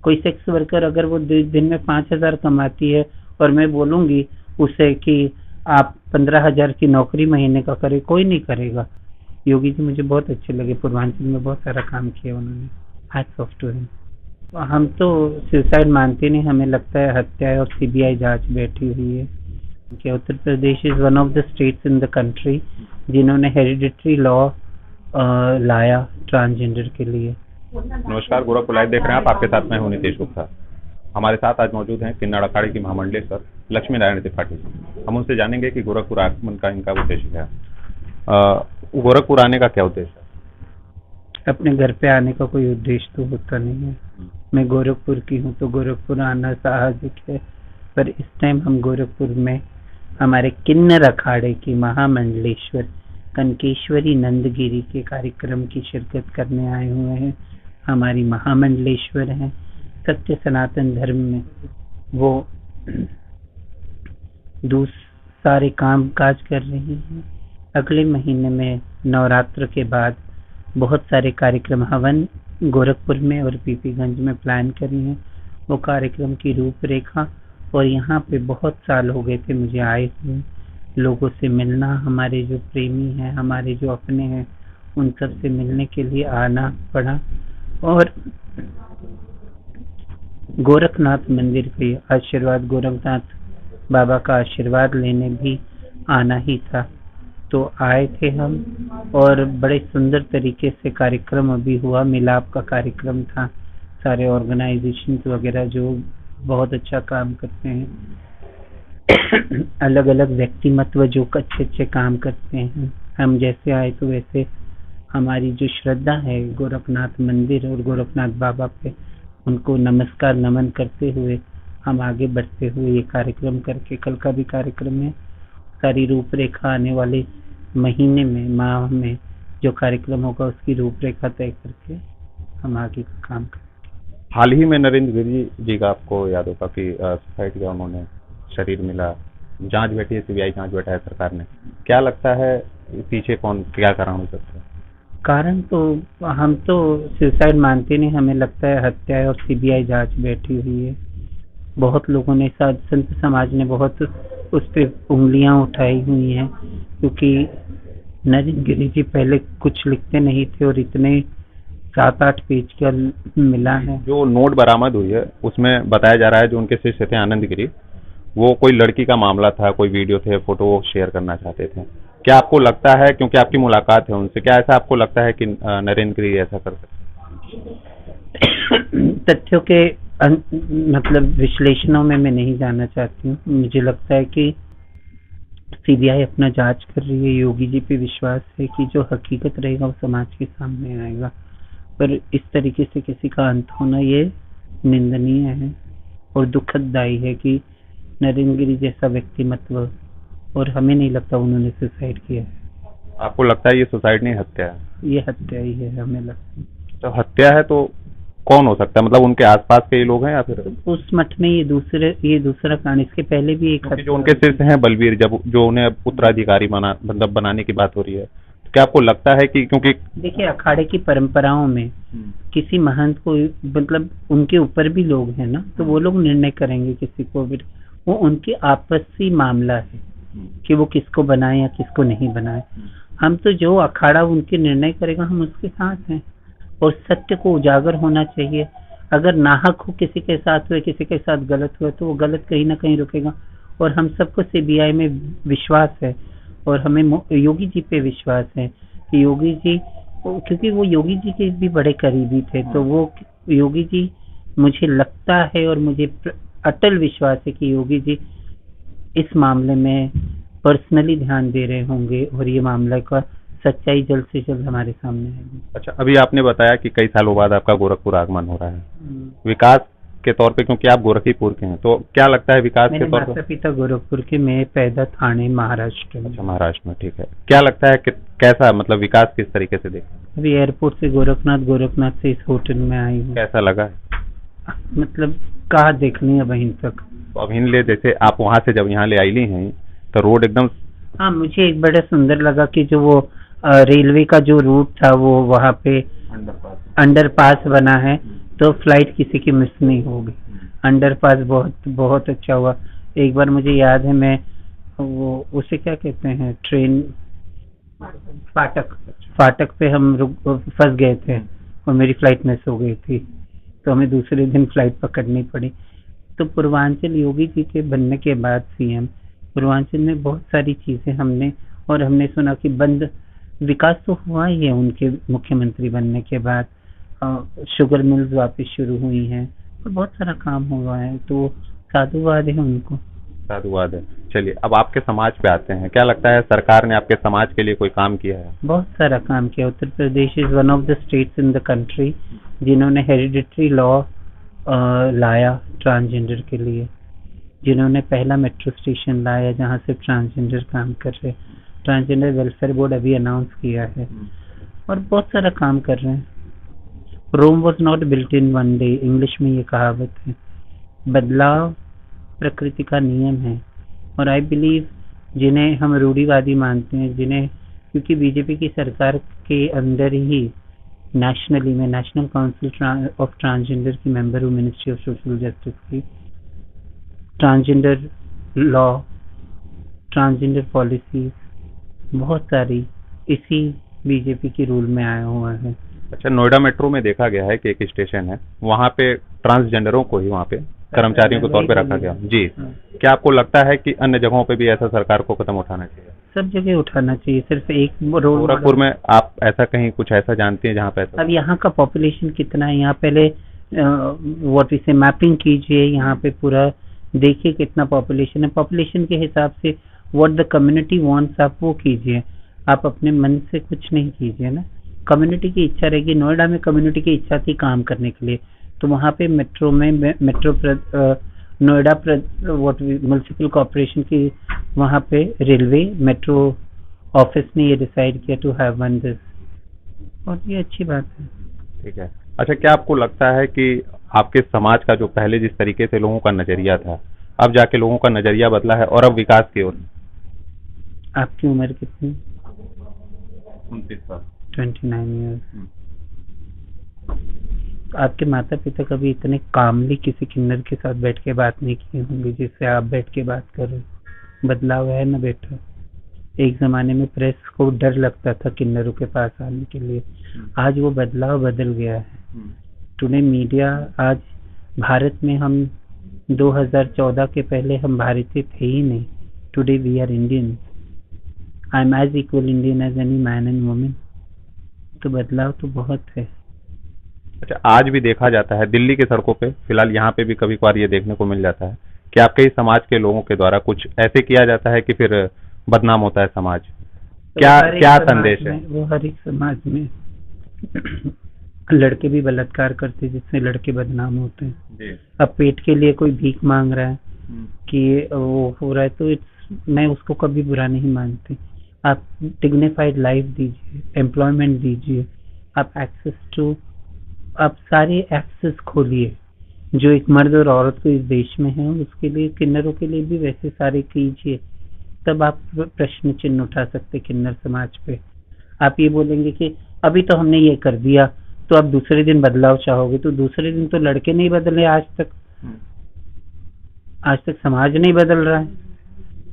कोई sex worker अगर वो दिन में 5,000 कमाती है और मैं बोलूंगी उसे कि आप 15,000 की नौकरी महीने का करे, कोई नहीं करेगा। योगी जी मुझे बहुत अच्छे लगे, पूर्वांचल में बहुत सारा काम किया उन्होंने। Hats off to him. हम तो सुसाइड मानते नहीं, हमें लगता है हत्या है और सीबीआई जांच बैठी हुई है कि Uttar Pradesh is one of the states in the country जिन्होंने हेरिडिटरी लॉ लाया ट्रांसजेंडर के लिए। नमस्कार, गोरखपुर लाइव देख रहे हैं आप। आपके साथ मैं हूं नितेश गुप्ता। हमारे साथ आज मौजूद हैं किन्नर अखाड़े की महामंडलेश्वर लक्ष्मी नारायण त्रिपाठी। हम उनसे जानेंगे कि गोरखपुर आगमन का इनका उद्देश्य क्या है। गोरखपुर आने का क्या उद्देश्य है? अपने घर पे आने का कोई उद्देश्य तो होता नहीं है। मैं गोरखपुर की हूँ तो गोरखपुर आना साहसिक है, पर इस टाइम हम गोरखपुर में हमारे किन्नर अखाड़े की महामंडलेश्वर कनकेश्वरी नंदगिरी के कार्यक्रम की शिरकत करने आए हुए हैं। हमारी महामंडलेश्वर हैं, सत्य सनातन धर्म में वो सारे काम काज कर रही हैं। अगले महीने में नवरात्र के बाद बहुत सारे कार्यक्रम हवन गोरखपुर में और पीपीगंज में प्लान करी हैं। वो कार्यक्रम की रूपरेखा, और यहाँ पे बहुत साल हो गए थे मुझे आए हुए, लोगों से मिलना, हमारे जो प्रेमी हैं, हमारे जो अपने हैं, उन सब से मिलने के लिए आना पड़ा। और गोरखनाथ मंदिर के आशीर्वाद, गोरखनाथ बाबा का आशीर्वाद लेने भी आना ही था, तो आए थे हम। और बड़े सुंदर तरीके से कार्यक्रम अभी हुआ, मिलाप का कार्यक्रम था। सारे ऑर्गेनाइजेशन वगैरह जो बहुत अच्छा काम करते हैं, अलग अलग व्यक्तिमत्व जो अच्छे अच्छे काम करते हैं, हम जैसे आए तो वैसे हमारी जो श्रद्धा है गोरखनाथ मंदिर और गोरखनाथ बाबा पे, उनको नमस्कार नमन करते हुए हम आगे बढ़ते हुए ये कार्यक्रम करके, कल का भी कार्यक्रम है, सारी रूपरेखा आने वाले महीने में, माह में जो कार्यक्रम होगा उसकी रूपरेखा तय करके हम आगे का काम करें। हाल ही में नरेंद्र गिरी जी का आपको याद होगा कि सुसाइड किया उन्होंने, शरीर मिला, जांच बैठी है, सीबीआई जांच बैठा है सरकार ने। क्या लगता है पीछे क्या कारण हो सकता है? कारण तो हम तो सुसाइड मानते नहीं, हमें लगता है हत्या है और सीबीआई जांच बैठी हुई है। बहुत लोगों ने, संत समाज ने बहुत उस पर उंगलियां उठाई हुई हैं, क्योंकि नरेंद्र गिरी जी पहले कुछ लिखते नहीं थे और इतने 7-8 पेज का मिला है। जो नोट बरामद हुई है उसमें बताया जा रहा है जो उनके शिष्य थे आनंद गिरी, वो कोई लड़की का मामला था, कोई वीडियो थे, फोटो वो शेयर करना चाहते थे। क्या आपको लगता है, क्योंकि आपकी मुलाकात है उनसे, क्या ऐसा आपको लगता है कि नरेंद्र गिरी ऐसा कर सकते? तथ्यों के मतलब विश्लेषणों में मैं नहीं जाना चाहती हूँ। मुझे लगता है कि सीबीआई अपना जांच कर रही है, योगी जी पे विश्वास है कि जो हकीकत रहेगा वो समाज के सामने आएगा। पर इस तरीके से किसी का अंत होना ये निंदनीय है और दुखददायी है कि नरेंद्र गिरी जैसा व्यक्तिमत्व, और हमें नहीं लगता उन्होंने सुसाइड किया है। आपको लगता है ये सुसाइड नहीं हत्या है? ये हत्या ही है, हमें लगता है। तो हत्या है तो कौन हो सकता है? मतलब उनके आसपास के ही लोग हैं या फिर उस मठ में ये दूसरा कारण, इसके पहले भी एक जो उनके शिष्य हैं बलवीर, जब जो उन्हें उत्तराधिकारी बनाने की बात हो रही है, तो क्या आपको लगता है कि, क्योंकि देखिए अखाड़े की परंपराओं में किसी महंत को, मतलब उनके ऊपर भी लोग हैं ना, तो वो लोग निर्णय करेंगे किसी को भी, वो उनके आपसी मामला है कि वो किसको बनाए या किसको नहीं बनाए। हम तो जो अखाड़ा उनके निर्णय करेगा हम उसके साथ हैं, और सत्य को उजागर होना चाहिए। अगर नाहक हो किसी के साथ हुए, किसी के साथ गलत हुआ, तो वो गलत कहीं ना कहीं रुकेगा। और हम सबको सीबीआई में विश्वास है और हमें योगी जी पे विश्वास है कि योगी जी, क्योंकि वो योगी जी के भी बड़े करीबी थे, तो वो योगी जी, मुझे लगता है और मुझे अटल विश्वास है कि योगी जी इस मामले में पर्सनली ध्यान दे रहे होंगे और ये मामला का सच्चाई जल्द से जल्द हमारे सामने आएगी। अच्छा, अभी आपने बताया कि कई सालों बाद आपका गोरखपुर आगमन हो रहा है विकास के तौर पे, क्योंकि आप गोरखीपुर के हैं, तो क्या लगता है विकास के तौर पे? माता पिता गोरखपुर के, मैं पैदा ठाणे महाराष्ट्र में। अच्छा, महाराष्ट्र में, ठीक है। क्या लगता है कि कैसा, मतलब विकास किस तरीके से देखा? अभी एयरपोर्ट से गोरखनाथ से इस होटल में आई हूँ। कैसा लगा? मतलब कहा देखनी है वहीं तक। तो अब ले, जैसे आप वहाँ से जब यहाँ ले आई हैं तो रोड एकदम, हाँ मुझे एक बड़ा सुंदर लगा कि जो वो रेलवे का जो रूट था वो वहाँ पे अंडरपास बना है, तो फ्लाइट किसी की मिस नहीं होगी। अंडरपास बहुत बहुत अच्छा हुआ। एक बार मुझे याद है, मैं वो उसे क्या कहते हैं, ट्रेन फाटक पे हम फंस गए थे और मेरी फ्लाइट मिस हो गई थी, तो हमें दूसरे दिन फ्लाइट पकड़नी पड़ी। तो पूर्वांचल योगी जी के बनने के बाद सीएम, पूर्वांचल में बहुत सारी चीजें हमने सुना कि बंद विकास तो हुआ ही है उनके मुख्यमंत्री बनने के बाद। शुगर मिल्स वापस शुरू हुई हैं और बहुत सारा काम हुआ है, तो साधुवाद है उनको। साधुवाद है। चलिए अब आपके समाज पे आते हैं, क्या लगता है सरकार ने आपके समाज के लिए कोई काम किया है? बहुत सारा काम किया। Uttar Pradesh is one of the states in the country जिन्होंने हेरिडिटरी लॉ लाया ट्रांसजेंडर के लिए, जिन्होंने पहला मेट्रो स्टेशन लाया जहां से ट्रांसजेंडर काम कर रहे। ट्रांसजेंडर वेलफेयर बोर्ड अभी अनाउंस किया है और बहुत सारा काम कर रहे हैं। Rome was not built in one day, English में ये कहावत है। बदलाव प्रकृति का नियम है और आई बिलीव जिन्हें हम रूढ़िवादी मानते हैं, जिन्हें क्योंकि बीजेपी की सरकार के अंदर ही नेशनली में नेशनल काउंसिल ऑफ ट्रांसजेंडर की मेंबर हूँ, मिनिस्ट्री ऑफ सोशल जस्टिस की। ट्रांसजेंडर लॉ, ट्रांसजेंडर पॉलिसी बहुत सारी इसी बीजेपी की रूल में आया हुआ है। अच्छा, नोएडा मेट्रो में देखा गया है कि एक स्टेशन है, वहाँ पे ट्रांसजेंडरों को ही वहाँ पे कर्मचारियों के तौर पे रखा गया जी। क्या आपको लगता है कि अन्य जगहों पे भी ऐसा सरकार को कदम उठाना चाहिए? सब जगह उठाना चाहिए, सिर्फ एक रोड। गोरखपुर में आप ऐसा कहीं कुछ ऐसा जानती हैं जहाँ पे ऐसा? अब यहाँ का पॉपुलेशन कितना है, यहाँ पहले व्हाट इसे मैपिंग कीजिए, यहाँ पे पूरा देखिए कितना पॉपुलेशन है। पॉपुलेशन के हिसाब से व्हाट द कम्युनिटी वांट्स आप वो कीजिए, आप अपने मन से कुछ नहीं कीजिए ना। कम्युनिटी की इच्छा रहेगी। नोएडा में कम्युनिटी की इच्छा थी काम करने के लिए, तो वहाँ पे मेट्रो में नोएडा म्युनिसिपल कॉर्पोरेशन की वहाँ पे रेलवे मेट्रो ऑफिस ने ये डिसाइड किया टू हैव वन दिस, और ये अच्छी बात है। ठीक है। अच्छा, क्या आपको लगता है कि आपके समाज का जो पहले जिस तरीके से लोगों का नजरिया था, अब जाके लोगों का नजरिया बदला है और अब विकास की ओर? आपकी उम्र कितनी? 29 साल। 29 ईयर्स। आपके माता पिता कभी इतने कामली किसी किन्नर के साथ बैठ के बात नहीं की होंगी जिससे आप बैठ के बात करो। बदलाव है ना बेटा। एक जमाने में प्रेस को डर लगता था किन्नरों के पास आने के लिए, आज वो बदलाव बदल गया है। टुडे मीडिया, आज भारत में हम 2014 के पहले हम भारतीय थे ही नहीं। Today we are Indian. I am as equal Indian as any man and women. तो बदलाव तो बहुत है। अच्छा, आज भी देखा जाता है दिल्ली की सड़कों पे, फिलहाल यहाँ पे भी कभी कभार ये देखने को मिल जाता है कि आपके ही समाज के लोगों के द्वारा कुछ ऐसे किया जाता है कि फिर बदनाम होता है समाज। क्या संदेश है? वो हर एक समाज में लड़के भी बलात्कार करते जिससे लड़के बदनाम होते हैं। अब पेट के लिए कोई भीख मांग रहा है कि वो हो रहा है, तो मैं उसको कभी बुरा नहीं मानती। आप डिग्निफाइड लाइफ दीजिए, एम्प्लॉयमेंट दीजिए, आप सारे एक्सेस खोलिए जो एक मर्द और औरत को इस देश में है, उसके लिए किन्नरों के लिए भी वैसे सारे कीजिए, तब आप प्रश्न चिन्ह उठा सकते किन्नर समाज पे। आप ये बोलेंगे कि अभी तो हमने ये कर दिया तो आप दूसरे दिन बदलाव चाहोगे, तो दूसरे दिन तो लड़के नहीं बदले आज तक समाज नहीं बदल रहा है,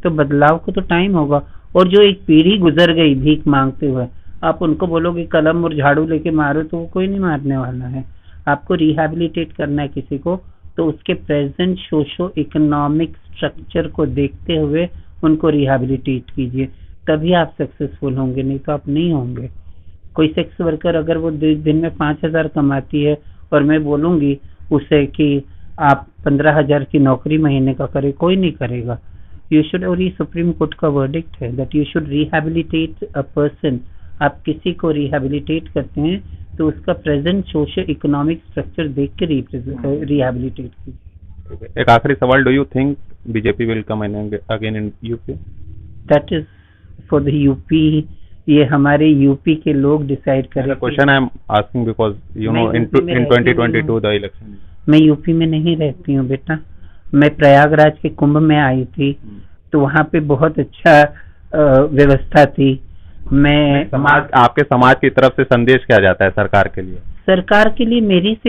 तो बदलाव को तो टाइम होगा। और जो एक पीढ़ी गुजर गई भीख मांगते हुए, आप उनको बोलोगे कलम और झाड़ू लेके मारो तो वो कोई नहीं मारने वाला है। आपको रिहैबिलिटेट करना है किसी को, तो उसके प्रेजेंट सोशो इकोनॉमिक स्ट्रक्चर को देखते हुए उनको रिहैबिलिटेट कीजिए, तभी आप सक्सेसफुल होंगे, नहीं तो आप नहीं होंगे। कोई सेक्स वर्कर अगर वो दिन में 5,000 कमाती है और मैं बोलूंगी उसे कि आप 15,000 की नौकरी महीने का करे, कोई नहीं करेगा। यू शुड, और ये सुप्रीम कोर्ट का वर्डिक्ट है that you should rehabilitate a person. आप किसी को रिहैबिलिटेट करते हैं तो उसका प्रेजेंट सोशो इकोनॉमिक स्ट्रक्चर देख के रिहैबिलिटेट कीजिए। एक आखिरी सवाल, do you think BJP will come again in UP? That is for the UP. ये हमारे यूपी के लोग डिसाइड करें। Question I am asking because you know in 2022 the election. मैं यूपी में नहीं रहती हूँ बेटा, मैं प्रयागराज के कुंभ में आई थी, तो वहाँ पे बहुत अच्छा व्यवस्था थी। मैं आपके समाज की तरफ से संदेश क्या जाता है सरकार के लिए? सरकार के लिए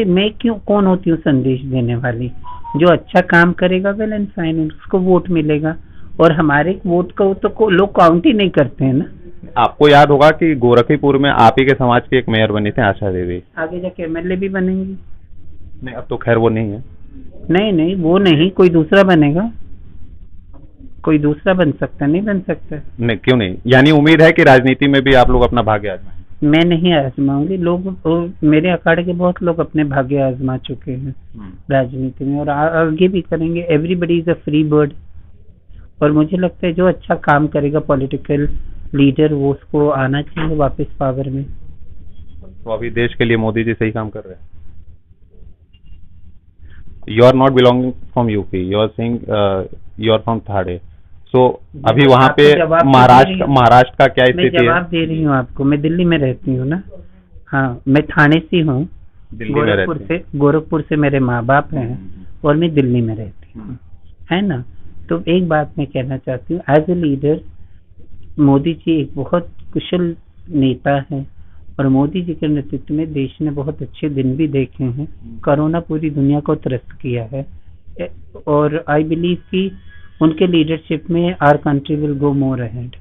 मैं क्यों कौन होती हूँ संदेश देने वाली? जो अच्छा काम करेगा वेल एंड फाइन, उसको वोट मिलेगा। और हमारे वोट को तो लोग काउंट ही नहीं करते हैं ना। आपको याद होगा कि गोरखीपुर में आप ही के समाज की एक मेयर बनी थी, आशा देवी। आगे जाके एमएलए भी बनेंगी। नहीं, अब तो खैर वो नहीं है। नहीं, वो नहीं, कोई दूसरा बनेगा। कोई दूसरा बन सकता, नहीं बन सकता? नहीं, क्यों नहीं? यानी उम्मीद है कि राजनीति में भी आप लोग अपना भाग्य आजमाएं। मैं नहीं आजमाऊंगी। मेरे अखाड़े के बहुत लोग अपने भाग्य आजमा चुके हैं राजनीति में, और आगे भी करेंगे। Everybody is a free bird. और मुझे लगता है जो अच्छा काम करेगा पॉलिटिकल लीडर, वो उसको आना चाहिए वापस पावर में। तो अभी देश के लिए मोदी जी सही काम कर रहे हैं। You are not belonging from UP, you are saying you are from थाड़े। सो अभी वहाँ पे महाराष्ट्र का क्या स्थिति है? जवाब दे रही हूँ आपको। मैं दिल्ली में रहती हूँ ना। हाँ, मैं थाने से हूँ, गोरखपुर से मेरे माँ बाप हैं, और मैं दिल्ली में रहती हूँ, है ना। तो एक बात मैं कहना चाहती हूँ, as a leader Modi ji एक बहुत कुशल नेता है, और मोदी जी के नेतृत्व में देश ने बहुत अच्छे दिन भी देखे हैं। कोरोना पूरी दुनिया को त्रस्त किया है, और आई बिलीव कि उनके लीडरशिप में our country will go more ahead.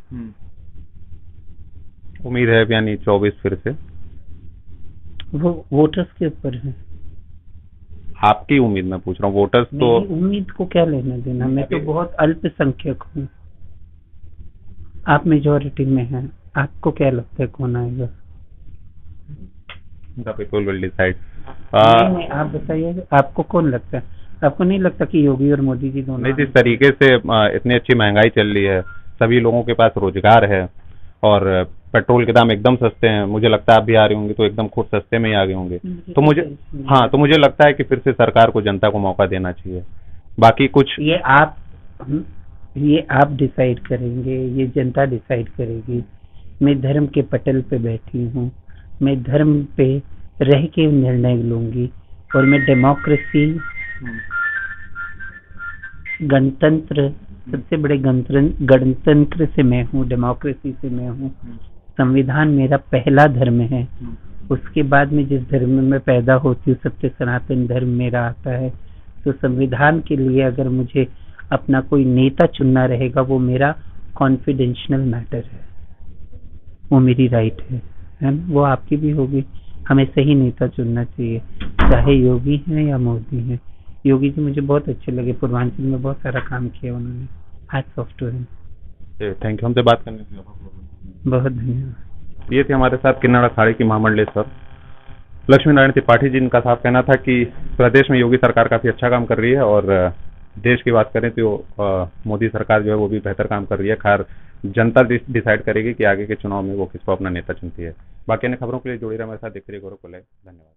उम्मीद है यानी 24 फिर से? वो वोटर्स के ऊपर है। आपकी उम्मीद मैं पूछ रहा हूँ, वोटर्स तो उम्मीद को क्या लेना देना। मैं तो बहुत अल्पसंख्यक हूँ, आप मेजोरिटी में हैं। आपको क्या लगता है कौन आएगा? The people will decide। नहीं, आप बताइए, आपको कौन लगता है? आपको नहीं लगता कि योगी और मोदी जी दोनों? नहीं, जिस तरीके से इतनी अच्छी महंगाई चल रही है, सभी लोगों के पास रोजगार है, और पेट्रोल के दाम एकदम सस्ते हैं। मुझे लगता है आप भी आ रहे होंगे तो एकदम खुद सस्ते में ही आ गए होंगे। तो मुझे लगता है कि फिर से सरकार को जनता को मौका देना चाहिए। बाकी कुछ ये आप डिसाइड करेंगे, ये जनता डिसाइड करेगी। मैं धर्म के पटल पे बैठी हूँ, मैं धर्म पे रह के निर्णय लूंगी, और मैं डेमोक्रेसी, गणतंत्र, सबसे बड़े गणतंत्र से मैं हूँ, डेमोक्रेसी से मैं हूँ। संविधान मेरा पहला धर्म है। उसके बाद में जिस धर्म में मैं पैदा होती हूँ, सत्य सनातन धर्म मेरा आता है। तो संविधान के लिए अगर मुझे अपना कोई नेता चुनना रहेगा, वो मेरा कॉन्फिडेंशियल मैटर है, वो मेरी राइट है ना? वो आपकी भी होगी। हमें सही नेता चुनना चाहिए, चाहे योगी हैं या मोदी हैं। योगी जी मुझे बहुत अच्छे लगे, पूर्वांचल में बहुत सारा काम किया उन्होंने। Hats off to him. Thank you हमसे बात करने के लिए। बहुत धन्यवाद। ये थे हमारे साथ किन्नड़ अखाड़े की महामंडलेश्वर लक्ष्मी नारायण त्रिपाठी जी। इनका साफ कहना था कि प्रदेश में योगी सरकार काफी अच्छा काम कर रही है, और देश की बात करें तो मोदी सरकार जो है वो भी बेहतर काम कर रही है। खैर जनता डिसाइड करेगी कि आगे के चुनाव में वो किसको अपना नेता चुनती है। बाकी अन्य खबरों के लिए जुड़े रहे हमारे साथ, देखते रहिए गोरखपुर लाइव। धन्यवाद।